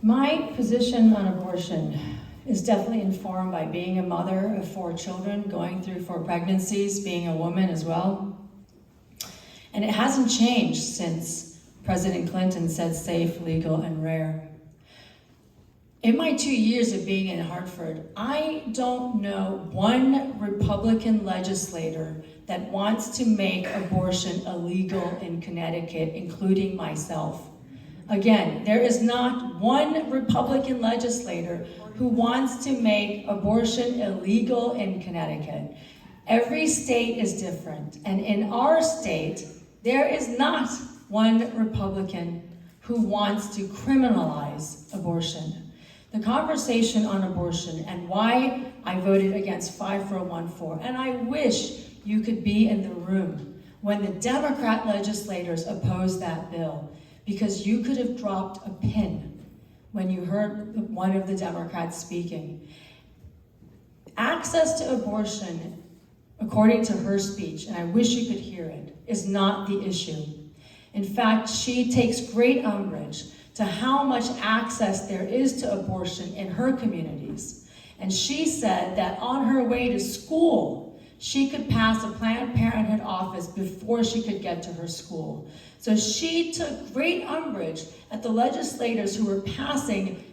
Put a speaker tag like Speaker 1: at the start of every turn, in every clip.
Speaker 1: My position on abortion is definitely informed by being a mother of 4 children, going through 4 pregnancies, being a woman as well. And it hasn't changed since President Clinton said safe, legal, and rare. In my 2 years of being in Hartford, I don't know one Republican legislator that wants to make abortion illegal in Connecticut, including myself. Again, there is not one Republican legislator who wants to make abortion illegal in Connecticut. Every state is different, and in our state, there is not one Republican who wants to criminalize abortion. The conversation on abortion and why I voted against 5414, and I wish you could be in the room when the Democrat legislators opposed that bill, because you could have dropped a pin when you heard one of the Democrats speaking. Access to abortion, according to her speech, and I wish you could hear it, is not the issue. In fact, she takes great umbrage to how much access there is to abortion in her communities. And she said that on her way to school, she could pass a Planned Parenthood office before she could get to her school. So she took great umbrage at the legislators who were passing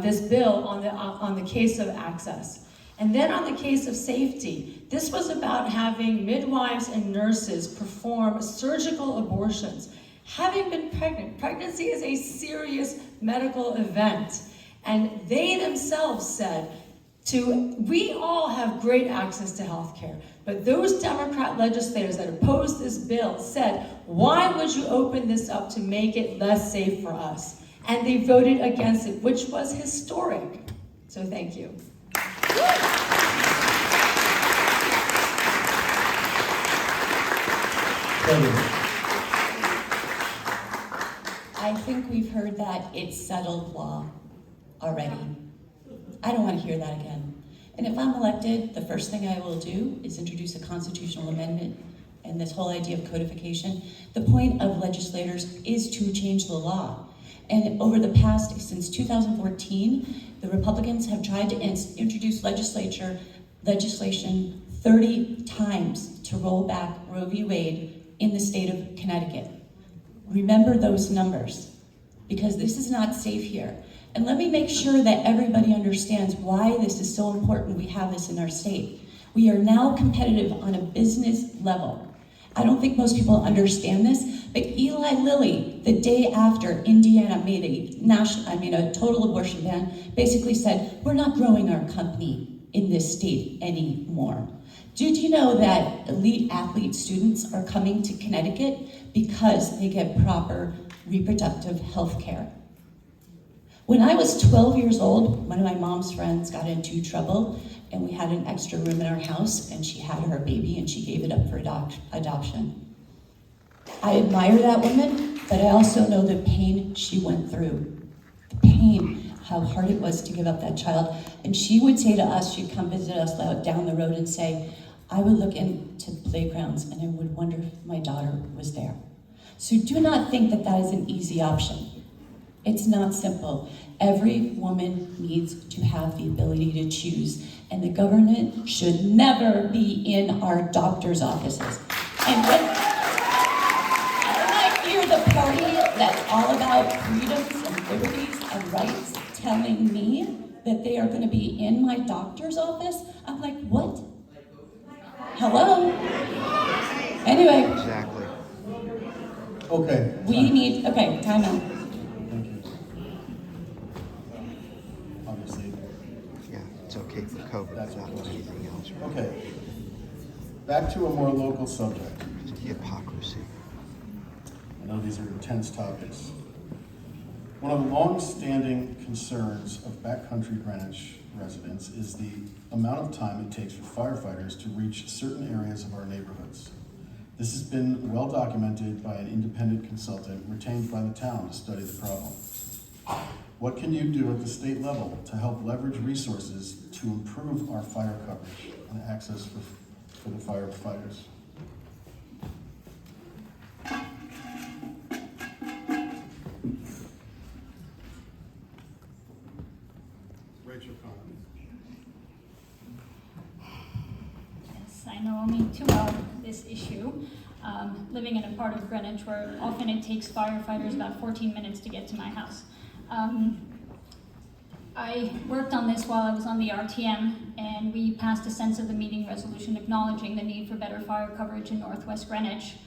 Speaker 1: this bill on the case of access. And then on the case of safety, this was about having midwives and nurses perform surgical abortions. Having been pregnant, pregnancy is a serious medical event. And they themselves said, we all have great access to health care, but those Democrat legislators that opposed this bill said, why would you open this up to make it less safe for us? And they voted against it, which was historic. So thank you.
Speaker 2: I think we've heard that it's settled law already. I don't want to hear that again. And if I'm elected, the first thing I will do is introduce a constitutional amendment and this whole idea of codification. The point of legislators is to change the law. And over the past, since 2014, the Republicans have tried to introduce legislation 30 times to roll back Roe v. Wade in the state of Connecticut. Remember those numbers, because this is not safe here. And let me make sure that everybody understands why this is so important we have this in our state. We are now competitive on a business level. I don't think most people understand this, but Eli Lilly, the day after Indiana made a total abortion ban, basically said, we're not growing our company in this state anymore. Did you know that elite athlete students are coming to Connecticut because they get proper reproductive health care? When I was 12 years old, one of my mom's friends got into trouble, and we had an extra room in our house, and she had her baby, and she gave it up for adoption. I admire that woman, but I also know the pain she went through. The pain, how hard it was to give up that child. And she would say to us, she'd come visit us down the road and say, I would look into playgrounds and I would wonder if my daughter was there. So do not think that that is an easy option. It's not simple. Every woman needs to have the ability to choose, and the government should never be in our doctor's offices. And when I hear the party that's all about freedoms and liberties and rights telling me that they are going to be in my doctor's office, I'm like, what? Hello? Anyway.
Speaker 3: Exactly.
Speaker 2: Okay. Time out.
Speaker 4: Thank you. Obviously.
Speaker 3: Yeah, it's okay for COVID, but not with anything else. Right?
Speaker 4: Okay. Back to a more local subject.
Speaker 3: It's the hypocrisy.
Speaker 4: I know these are intense topics. One of the long-standing concerns of backcountry Greenwich residents is the amount of time it takes for firefighters to reach certain areas of our neighborhoods. This has been well documented by an independent consultant retained by the town to study the problem. What can you do at the state level to help leverage resources to improve our fire coverage and access for the firefighters?
Speaker 5: this issue. Living in a part of Greenwich where often it takes firefighters about 14 minutes to get to my house. I worked on this while I was on the RTM, and we passed a sense of the meeting resolution acknowledging the need for better fire coverage in Northwest Greenwich.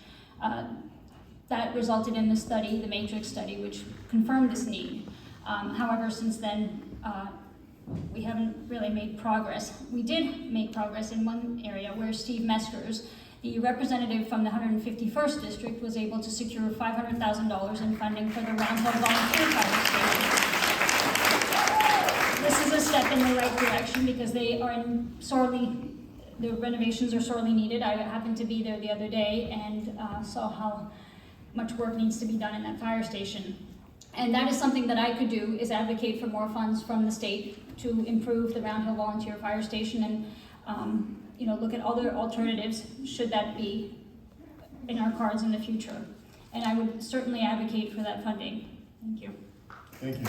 Speaker 5: That resulted in the study, the Matrix study, which confirmed this need. However, since then, we haven't really made progress. We did make progress in one area where Steve Meskers, the representative from the 151st District, was able to secure $500,000 in funding for the Round Hill Volunteer Fire Station. This is a step in the right direction because they are the renovations are sorely needed. I happened to be there the other day and saw how much work needs to be done in that fire station. And that is something that I could do, is advocate for more funds from the state to improve the Round Hill Volunteer Fire Station and look at other alternatives should that be in our cards in the future. And I would certainly advocate for that funding. Thank you.
Speaker 4: Thank you.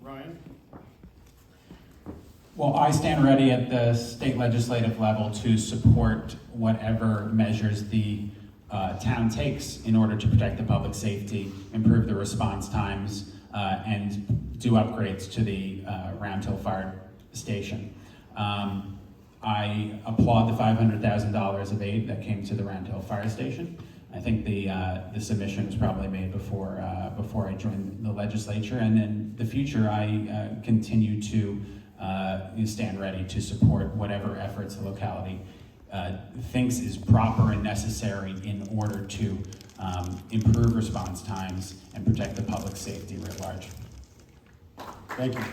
Speaker 4: Ryan?
Speaker 6: Well, I stand ready at the state legislative level to support whatever measures the town takes in order to protect the public safety, improve the response times, and do upgrades to the Round Hill Fire Station. I applaud the $500,000 of aid that came to the Round Hill Fire Station. I think the submission was probably made before I joined the legislature, and in the future I continue to stand ready to support whatever efforts the locality thinks is proper and necessary in order to improve response times and protect the public safety writ large.
Speaker 4: Thank you.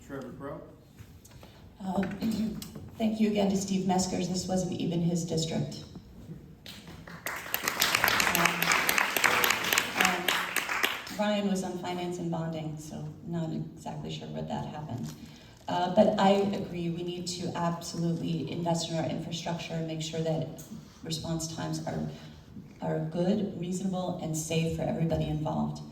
Speaker 4: Trevor Crow?
Speaker 2: Thank you again to Steve Meskers. This wasn't even his district. Ryan was on finance and bonding, so not exactly sure where that happened. But I agree, we need to absolutely invest in our infrastructure and make sure that response times are good, reasonable, and safe for everybody involved.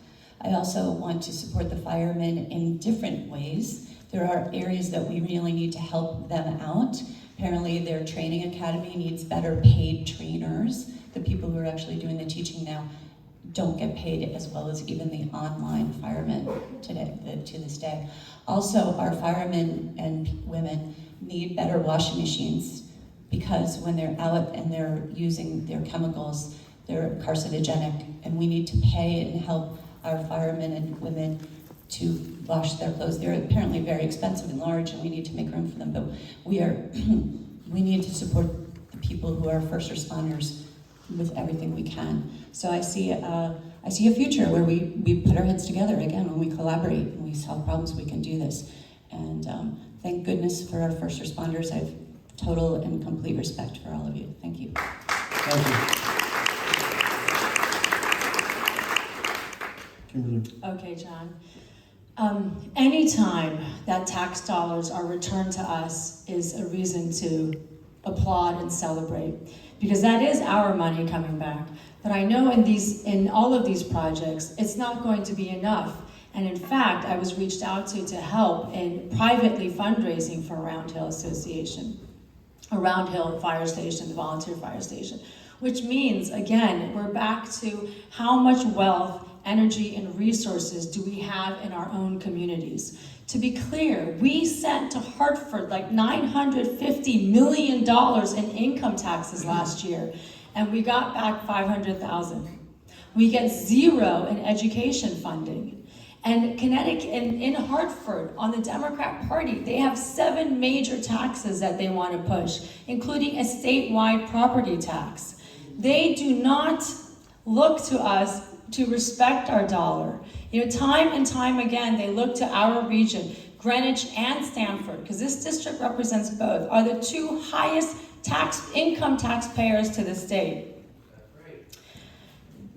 Speaker 2: I also want to support the firemen in different ways. There are areas that we really need to help them out. Apparently their training academy needs better paid trainers. The people who are actually doing the teaching now don't get paid as well as even the online firemen to this day. Also, our firemen and women need better washing machines because when they're out and they're using their chemicals, they're carcinogenic, and we need to pay and help our firemen and women to wash their clothes. They're apparently very expensive and large, and we need to make room for them, but we need to support the people who are first responders with everything we can. So I see a future where we put our heads together again, when we collaborate and we solve problems, we can do this. And thank goodness for our first responders. I have total and complete respect for all of you. Thank you.
Speaker 4: Thank you. Kimberly.
Speaker 1: Okay, John. Anytime that tax dollars are returned to us is a reason to applaud and celebrate, because that is our money coming back. But I know in all of these projects, it's not going to be enough. And in fact, I was reached out to help in privately fundraising for Round Hill Association, a Round Hill Fire Station, the volunteer fire station, which means, again, we're back to how much wealth, energy, and resources do we have in our own communities. To be clear, we sent to Hartford like $950 million in income taxes last year, and we got back $500,000. We get zero in education funding. And Connecticut, in Hartford, on the Democrat Party, they have 7 major taxes that they want to push, including a statewide property tax. They do not look to us to respect our dollar. Time and time again, they look to our region, Greenwich and Stamford, because this district represents both, are the 2 highest income taxpayers to the state.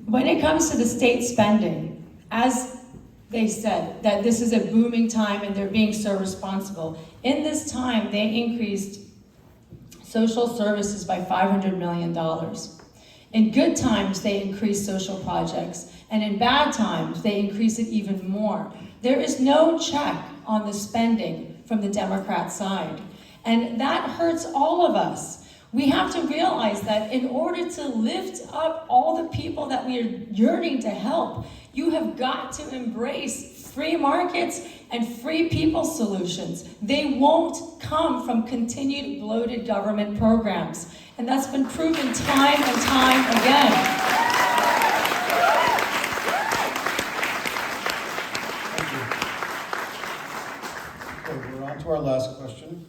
Speaker 1: When it comes to the state spending, as they said, that this is a booming time and they're being so responsible. In this time, they increased social services by $500 million. In good times, they increase social projects, and in bad times, they increase it even more. There is no check on the spending from the Democrat side, and that hurts all of us. We have to realize that in order to lift up all the people that we are yearning to help, you have got to embrace free markets and free people solutions. They won't come from continued bloated government programs. And that's been proven time and time again.
Speaker 4: Okay, we're on to our last question,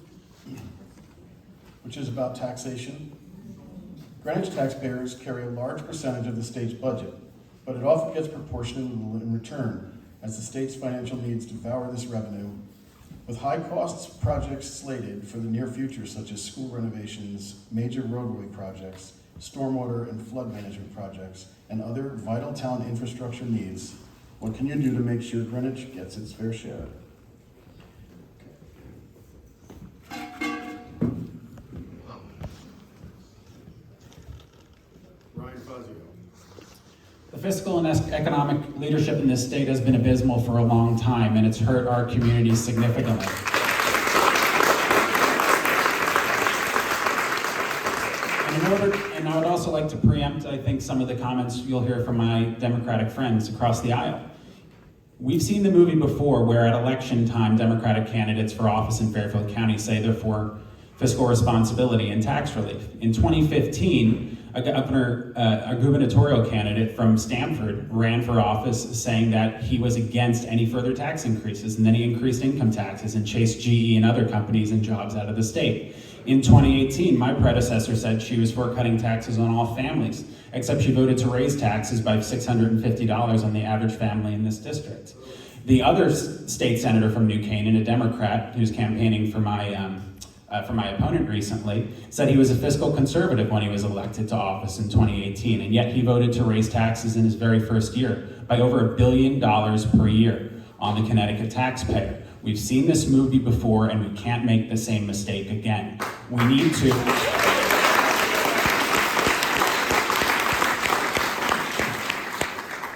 Speaker 4: which is about taxation. Greenwich taxpayers carry a large percentage of the state's budget, but it often gets proportionate in return as the state's financial needs devour this revenue. With high costs projects slated for the near future, such as school renovations, major roadway projects, stormwater and flood management projects, and other vital town infrastructure needs, what can you do to make sure Greenwich gets its fair share? Ryan Fazio.
Speaker 6: The fiscal and economic leadership in this state has been abysmal for a long time, and it's hurt our community significantly. And I would also like to preempt, I think, some of the comments you'll hear from my Democratic friends across the aisle. We've seen the movie before where at election time, Democratic candidates for office in Fairfield County say they're for fiscal responsibility and tax relief. In 2015, a gubernatorial candidate from Stamford ran for office saying that he was against any further tax increases, and then he increased income taxes and chased GE and other companies and jobs out of the state. In 2018, my predecessor said she was for cutting taxes on all families, except she voted to raise taxes by $650 on the average family in this district. The other state senator from New Canaan, a Democrat who's campaigning for my opponent recently, said he was a fiscal conservative when he was elected to office in 2018, and yet he voted to raise taxes in his very first year by over $1 billion per year on the Connecticut taxpayer. We've seen this movie before, and we can't make the same mistake again. We need to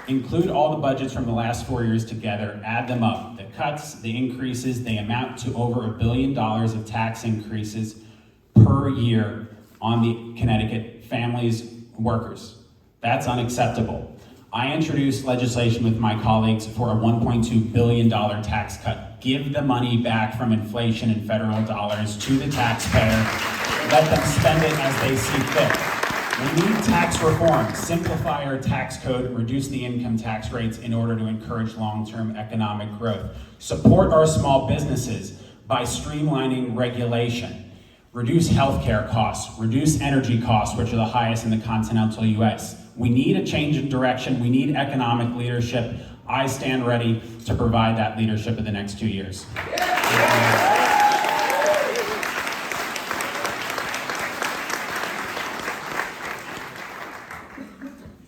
Speaker 6: include all the budgets from the last 4 years together, add them up. The cuts, the increases, they amount to over $1 billion of tax increases per year on the Connecticut families, workers. That's unacceptable. I introduced legislation with my colleagues for a $1.2 billion tax cut. Give the money back from inflation and federal dollars to the taxpayer. Let them spend it as they see fit. We need tax reform, simplify our tax code, reduce the income tax rates in order to encourage long-term economic growth. Support our small businesses by streamlining regulation. Reduce healthcare costs, reduce energy costs, which are the highest in the continental US. We need a change in direction. We need economic leadership. I stand ready to provide that leadership in the next 2 years.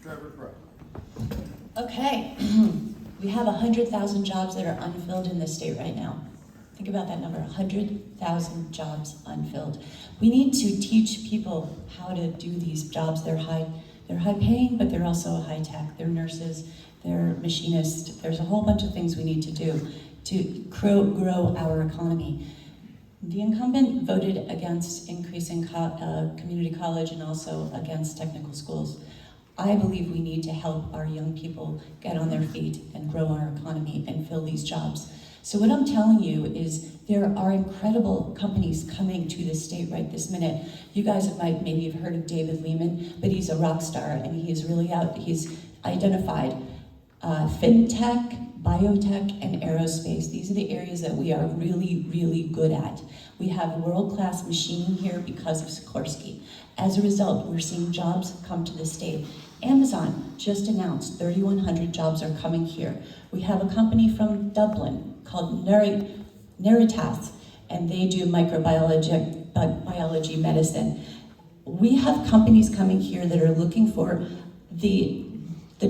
Speaker 4: Trevor.
Speaker 2: Okay, we have 100,000 jobs that are unfilled in this state right now. Think about that number, 100,000 jobs unfilled. We need to teach people how to do these jobs. They're high paying, but they're also high tech. They're nurses, they're machinists. There's a whole bunch of things we need to do to grow our economy. The incumbent voted against increasing community college and also against technical schools. I believe we need to help our young people get on their feet and grow our economy and fill these jobs. So what I'm telling you is there are incredible companies coming to this state right this minute. You guys might maybe have heard of David Lehman, but he's a rock star and he's really he's identified fintech, biotech, and aerospace. These are the areas that we are really, really good at. We have world-class machining here because of Sikorsky. As a result, we're seeing jobs come to the state. Amazon just announced 3,100 jobs are coming here. We have a company from Dublin called Neritas, and they do biology medicine. We have companies coming here that are looking for the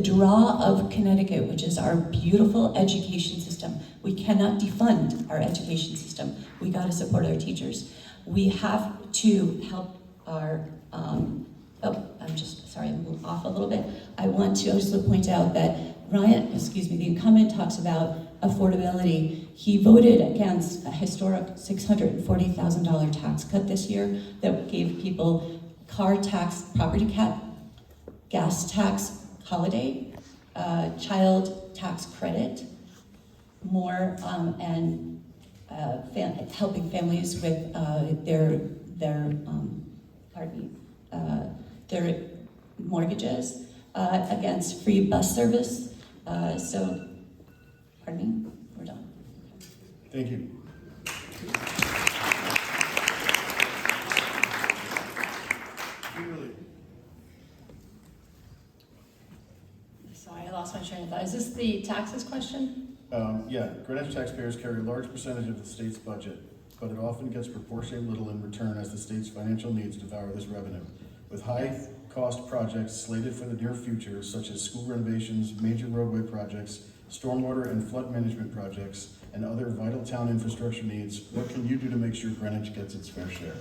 Speaker 2: draw of Connecticut, which is our beautiful education system. We cannot defund our education system. We gotta support our teachers. We have to help our I'm just, sorry, I'm off a little bit. I want to also point out that the incumbent talks about affordability. He voted against a historic $640,000 tax cut this year that gave people car tax, property cap, gas tax holiday, child tax credit, more, and helping families with their mortgages, against free bus service. Pardon me, we're done.
Speaker 4: Thank you. Kimberly.
Speaker 1: Sorry, I lost my train of thought. Is this the taxes question?
Speaker 4: Yeah, Greenwich taxpayers carry a large percentage of the state's budget, but it often gets proportionally little in return as the state's financial needs devour this revenue. With high-cost projects slated for the near future, such as school renovations, major roadway projects, stormwater and flood management projects, and other vital town infrastructure needs, what can you do to make sure Greenwich gets its fair share?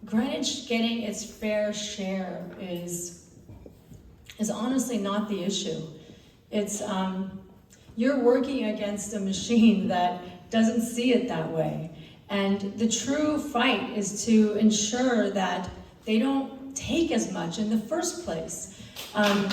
Speaker 1: Greenwich getting its fair share is honestly not the issue. It's, you're working against a machine that doesn't see it that way. And the true fight is to ensure that they don't take as much in the first place. I'm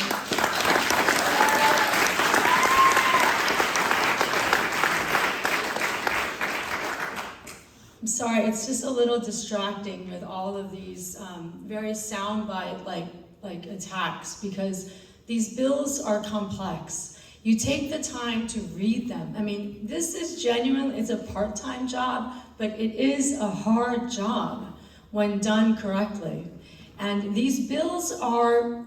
Speaker 1: sorry, it's just a little distracting with all of these very soundbite like attacks, because these bills are complex. You take the time to read them. I mean, this is genuine, it's a part-time job, but it is a hard job when done correctly. And these bills are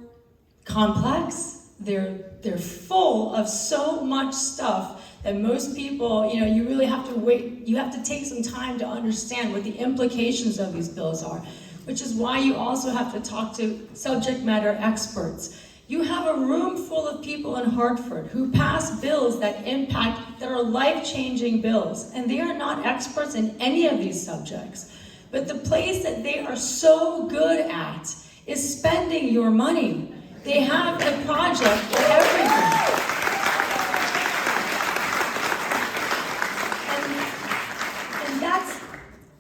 Speaker 1: complex. They're full of so much stuff that most people, you really have to wait, you have to take some time to understand what the implications of these bills are, which is why you also have to talk to subject matter experts. You have a room full of people in Hartford who pass bills that are life-changing bills, and they are not experts in any of these subjects. But the place that they are so good at is spending your money. They have a project for everything. And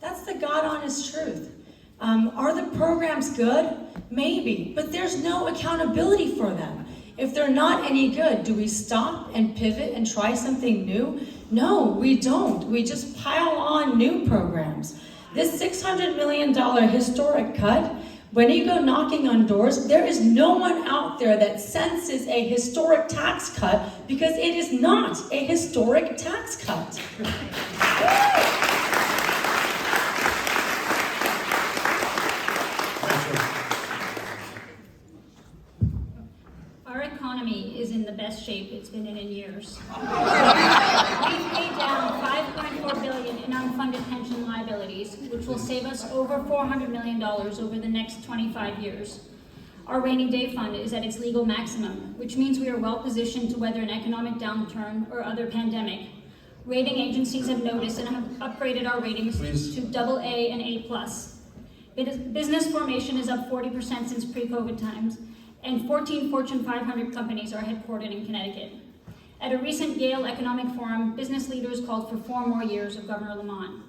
Speaker 1: that's the God-honest truth. Are the programs good? Maybe, but there's no accountability for them. If they're not any good, do we stop and pivot and try something new? No, we don't. We just pile on new programs. This $600 million historic cut, when you go knocking on doors, there is no one out there that senses a historic tax cut, because it is not a historic tax cut.
Speaker 5: Our economy is in the best shape it's been in years. We've paid down $5.4 billion in unfunded pension liabilities, which will save us over $400 million over the next 25 years. Our rainy day fund is at its legal maximum, which means we are well positioned to weather an economic downturn or other pandemic. Rating agencies have noticed and have upgraded our ratings to AA and A+. Business formation is up 40% since pre-COVID times, and 14 Fortune 500 companies are headquartered in Connecticut. At a recent Yale Economic Forum, business leaders called for 4 more years of Governor Lamont.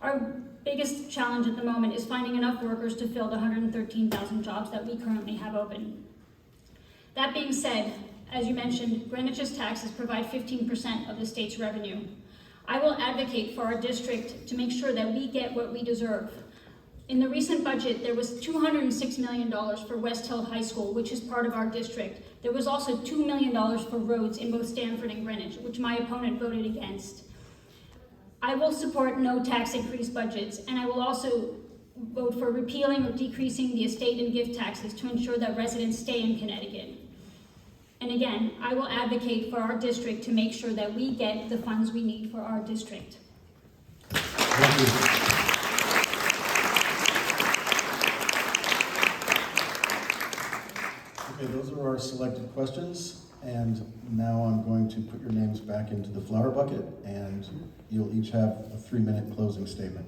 Speaker 5: Our biggest challenge at the moment is finding enough workers to fill the 113,000 jobs that we currently have open. That being said, as you mentioned, Greenwich's taxes provide 15% of the state's revenue. I will advocate for our district to make sure that we get what we deserve. In the recent budget, there was $206 million for West Hill High School, which is part of our district. There was also $2 million for roads in both Stamford and Greenwich, which my opponent voted against. I will support no tax increase budgets, and I will also vote for repealing or decreasing the estate and gift taxes to ensure that residents stay in Connecticut. And again, I will advocate for our district to make sure that we get the funds we need for our district.
Speaker 4: Thank you. Okay, those are our selected questions, and now I'm going to put your names back into the flower bucket, and you'll each have a 3-minute closing statement.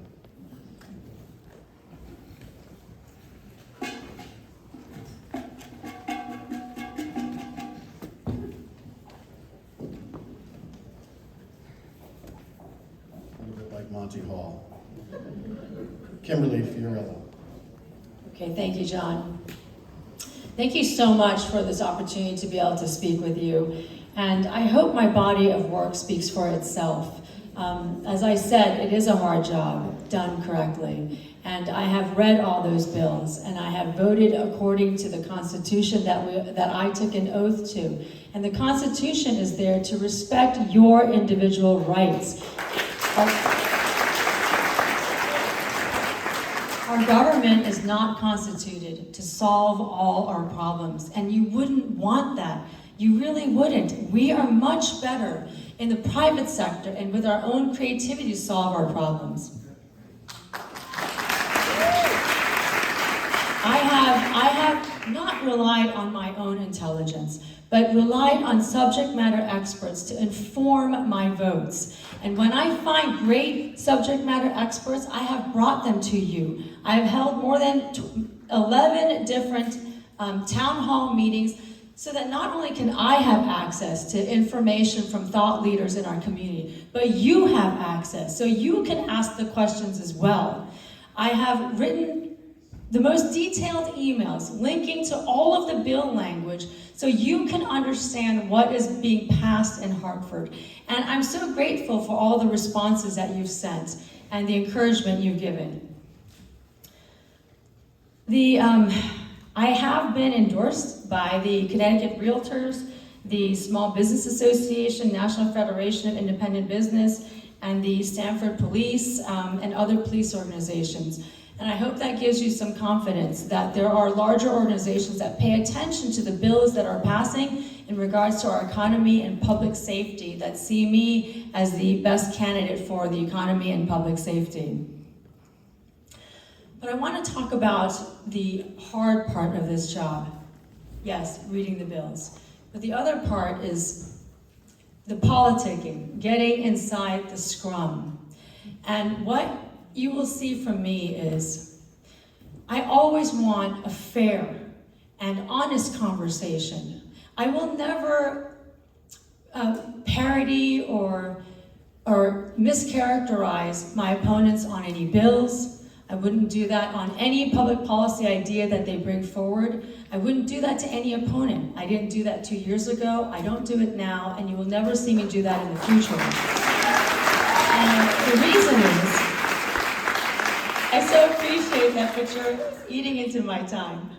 Speaker 4: Monty Hall. Kimberly Fiorello.
Speaker 1: Okay, thank you, John. Thank you so much for this opportunity to be able to speak with you. And I hope my body of work speaks for itself. As I said, it is a hard job done correctly. And I have read all those bills, and I have voted according to the Constitution that I took an oath to. And the Constitution is there to respect your individual rights. Our government is not constituted to solve all our problems, and you wouldn't want that. You really wouldn't. We are much better in the private sector and with our own creativity to solve our problems. I have not relied on my own intelligence, but relied on subject matter experts to inform my votes. And when I find great subject matter experts, I have brought them to you. I have held more than 11 different town hall meetings so that not only can I have access to information from thought leaders in our community, but you have access, so you can ask the questions as well. I have written the most detailed emails linking to all of the bill language so you can understand what is being passed in Hartford. And I'm so grateful for all the responses that you've sent and the encouragement you've given. I have been endorsed by the Connecticut Realtors, the Small Business Association, National Federation of Independent Business, and the Stanford Police, and other police organizations. And I hope that gives you some confidence that there are larger organizations that pay attention to the bills that are passing in regards to our economy and public safety, that see me as the best candidate for the economy and public safety. But I want to talk about the hard part of this job. Yes, reading the bills. But the other part is the politicking, getting inside the scrum. And what you will see from me is I always want a fair and honest conversation. I will never parody or mischaracterize my opponents on any bills. I wouldn't do that on any public policy idea that they bring forward. I wouldn't do that to any opponent. I didn't do that 2 years ago. I don't do it now, and you will never see me do that in the future. And the reason is, I so appreciate that, but you're eating into my time.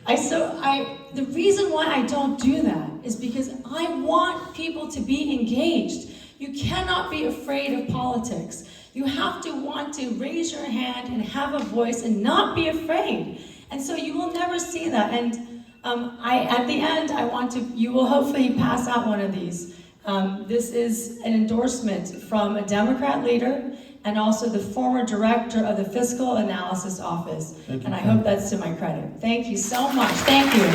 Speaker 1: The reason why I don't do that is because I want people to be engaged. You cannot be afraid of politics. You have to want to raise your hand and have a voice and not be afraid. And so you will never see that. And at the end, you will hopefully pass out one of these. This is an endorsement from a Democrat leader and also the former director of the Fiscal Analysis Office. And I hope that's to my credit. Thank you so much. Thank you.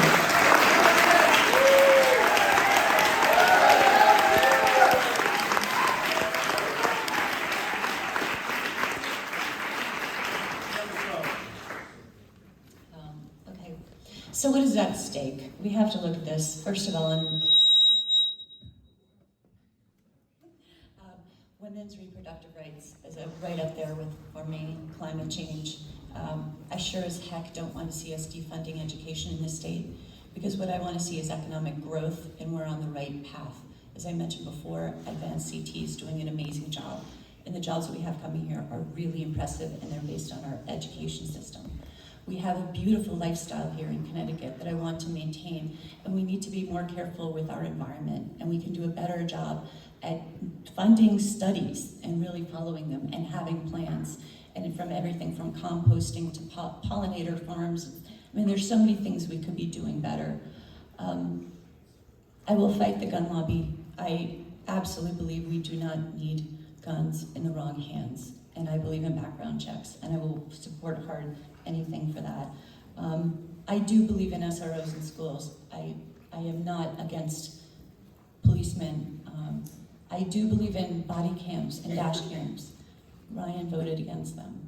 Speaker 2: So what is at stake? We have to look at this, first of all, in women's reproductive rights is right up there with main climate change. I sure as heck don't want to see us defunding education in this state, because what I want to see is economic growth, and we're on the right path. As I mentioned before, Advanced CT is doing an amazing job, and the jobs that we have coming here are really impressive, and they're based on our education system. We have a beautiful lifestyle here in Connecticut that I want to maintain, and we need to be more careful with our environment, and we can do a better job at funding studies and really following them and having plans, and from everything from composting to pollinator farms. I mean, there's so many things we could be doing better. I will fight the gun lobby. I absolutely believe we do not need guns in the wrong hands, and I believe in background checks, and I will support hard anything for that. I do believe in SROs in schools. I am not against policemen. I do believe in body cams and dash cams. Ryan voted against them.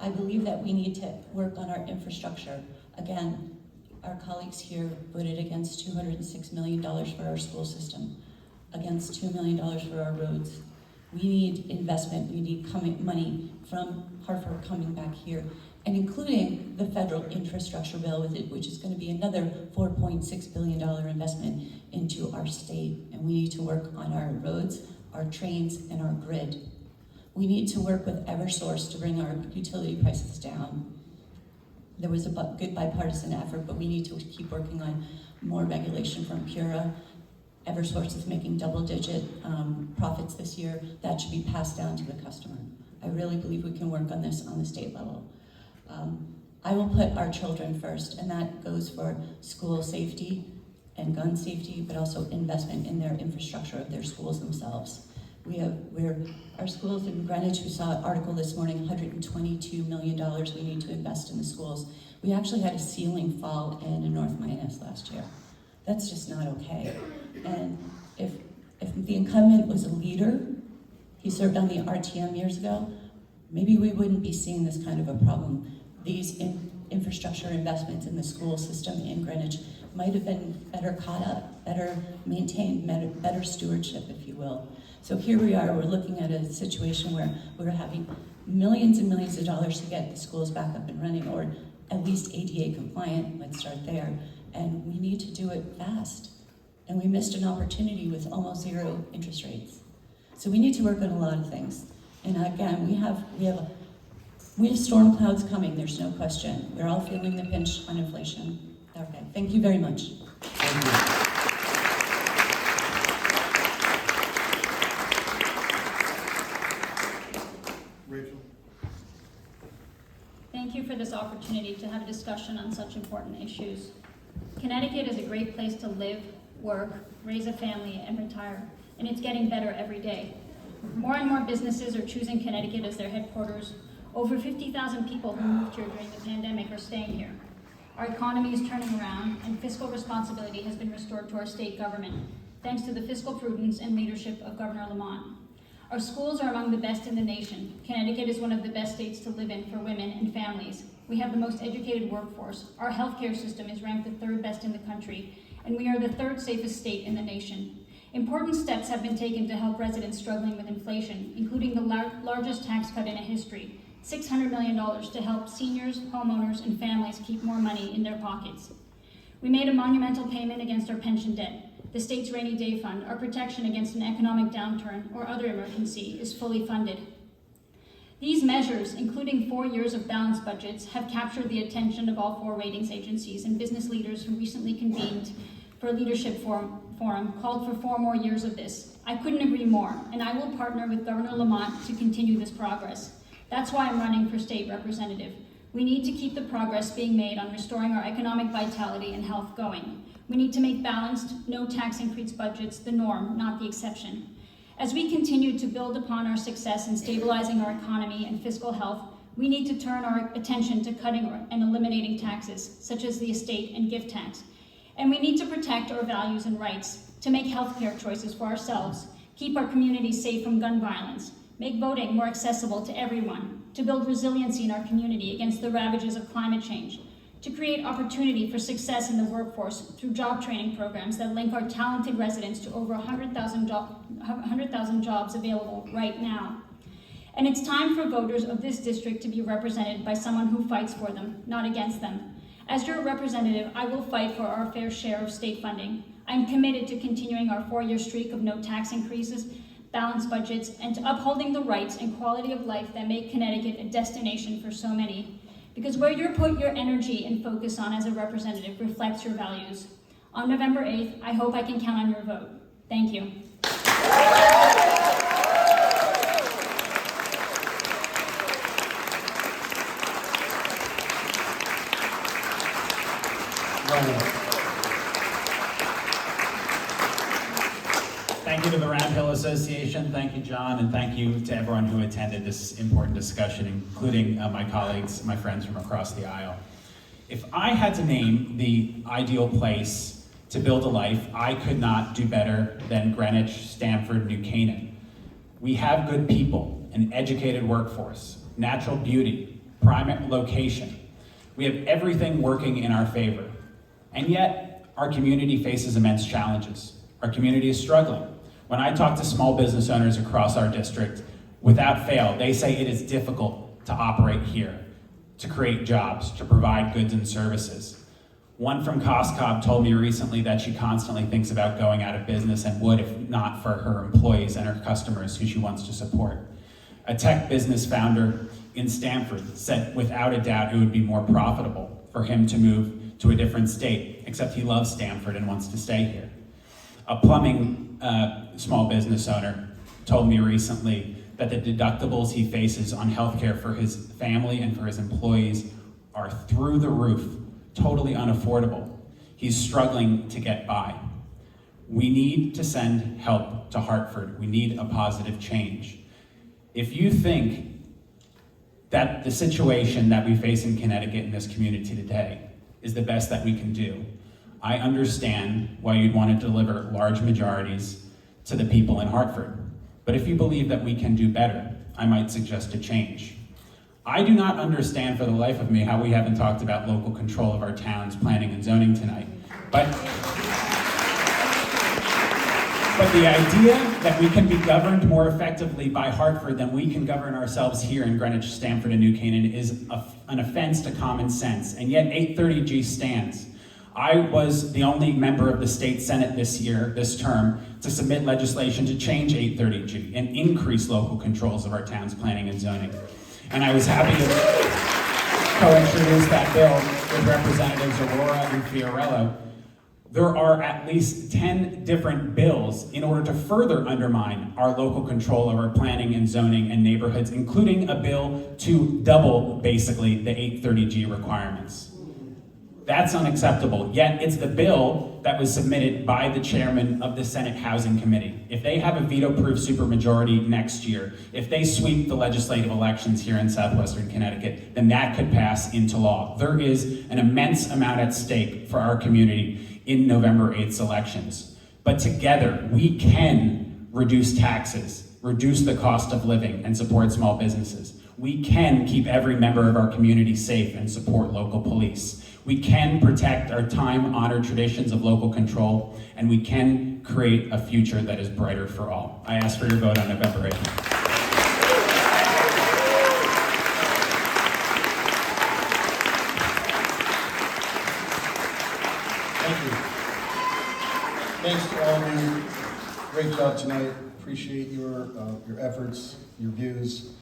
Speaker 2: I believe that we need to work on our infrastructure. Again, our colleagues here voted against $206 million for our school system, against $2 million for our roads. We need investment, we need money from Hartford coming back here, and including the federal infrastructure bill with it, which is going to be another $4.6 billion investment into our state. And we need to work on our roads, our trains, and our grid. We need to work with Eversource to bring our utility prices down. There was a good bipartisan effort, but we need to keep working on more regulation from PURA. Eversource is making double-digit profits this year. That should be passed down to the customer. I really believe we can work on this on the state level. I will put our children first, and that goes for school safety and gun safety, but also investment in their infrastructure of their schools themselves. Our schools in Greenwich, we saw an article this morning, $122 million we need to invest in the schools. We actually had a ceiling fall in North Minas last year. That's just not okay. And if the incumbent was a leader, he served on the RTM years ago, maybe we wouldn't be seeing this kind of a problem. These infrastructure investments in the school system in Greenwich might have been better caught up, better maintained, better stewardship, if you will. So here we are, we're looking at a situation where we're having millions and millions of dollars to get the schools back up and running, or at least ADA compliant, let's start there. And we need to do it fast. And we missed an opportunity with almost zero interest rates. So we need to work on a lot of things. And again, we have storm clouds coming, there's no question. We're all feeling the pinch on inflation. Okay, thank you very much.
Speaker 4: Thank you. Rachel.
Speaker 5: Thank you for this opportunity to have a discussion on such important issues. Connecticut is a great place to live, work, raise a family, and retire, and it's getting better every day. More and more businesses are choosing Connecticut as their headquarters. Over 50,000 people who moved here during the pandemic are staying here. Our economy is turning around, and fiscal responsibility has been restored to our state government, thanks to the fiscal prudence and leadership of Governor Lamont. Our schools are among the best in the nation. Connecticut is one of the best states to live in for women and families. We have the most educated workforce. Our healthcare system is ranked the 3rd best in the country, and we are the 3rd safest state in the nation. Important steps have been taken to help residents struggling with inflation, including the largest tax cut in history, $600 million to help seniors, homeowners, and families keep more money in their pockets. We made a monumental payment against our pension debt. The state's rainy day fund, our protection against an economic downturn or other emergency, is fully funded. These measures, including 4 years of balanced budgets, have captured the attention of all 4 ratings agencies and business leaders who recently convened for a leadership forum called for 4 more years of this. I couldn't agree more, and I will partner with Governor Lamont to continue this progress. That's why I'm running for state representative. We need to keep the progress being made on restoring our economic vitality and health going. We need to make balanced, no tax increase budgets the norm, not the exception. As we continue to build upon our success in stabilizing our economy and fiscal health, we need to turn our attention to cutting and eliminating taxes, such as the estate and gift tax. And we need to protect our values and rights, to make healthcare choices for ourselves, keep our communities safe from gun violence, make voting more accessible to everyone, to build resiliency in our community against the ravages of climate change, to create opportunity for success in the workforce through job training programs that link our talented residents to over 100,000 jobs available right now. And it's time for voters of this district to be represented by someone who fights for them, not against them. As your representative, I will fight for our fair share of state funding. I'm committed to continuing our 4-year streak of no tax increases, balanced budgets, and to upholding the rights and quality of life that make Connecticut a destination for so many. Because where you put your energy and focus on as a representative reflects your values. On November 8th, I hope I can count on your vote. Thank you.
Speaker 6: Thank you to the Round Hill Association, thank you, John, and thank you to everyone who attended this important discussion, including my colleagues, my friends from across the aisle. If I had to name the ideal place to build a life, I could not do better than Greenwich, Stamford, New Canaan. We have good people, an educated workforce, natural beauty, prime location. We have everything working in our favor. And yet, our community faces immense challenges. Our community is struggling. When I talk to small business owners across our district, without fail, they say it is difficult to operate here, to create jobs, to provide goods and services. One from Costco told me recently that she constantly thinks about going out of business and would if not for her employees and her customers who she wants to support. A tech business founder in Stamford said without a doubt it would be more profitable for him to move to a different state, except he loves Stamford and wants to stay here. A plumbing small business owner told me recently that the deductibles he faces on healthcare for his family and for his employees are through the roof, totally unaffordable. He's struggling to get by. We need to send help to Hartford. We need a positive change. If you think that the situation that we face in Connecticut in this community today is the best that we can do, I understand why you'd want to deliver large majorities to the people in Hartford. But if you believe that we can do better, I might suggest a change. I do not understand for the life of me how we haven't talked about local control of our town's planning and zoning tonight. But the idea that we can be governed more effectively by Hartford than we can govern ourselves here in Greenwich, Stamford, and New Canaan is an offense to common sense, and yet 830G stands. I was the only member of the state Senate this term, to submit legislation to change 830G and increase local controls of our town's planning and zoning. And I was happy to co-introduce that bill with Representatives Aurora and Fiorello. There are at least 10 different bills in order to further undermine our local control of our planning and zoning and neighborhoods, including a bill to double, basically, the 830G requirements. That's unacceptable, yet it's the bill that was submitted by the chairman of the Senate Housing Committee. If they have a veto-proof supermajority next year, if they sweep the legislative elections here in southwestern Connecticut, then that could pass into law. There is an immense amount at stake for our community in November 8th's elections. But together, we can reduce taxes, reduce the cost of living, and support small businesses. We can keep every member of our community safe and support local police. We can protect our time-honored traditions of local control, and we can create a future that is brighter for all. I ask for your vote on November 8th.
Speaker 4: Thank you. Thanks to all of you. Great job tonight. Appreciate your efforts, your views.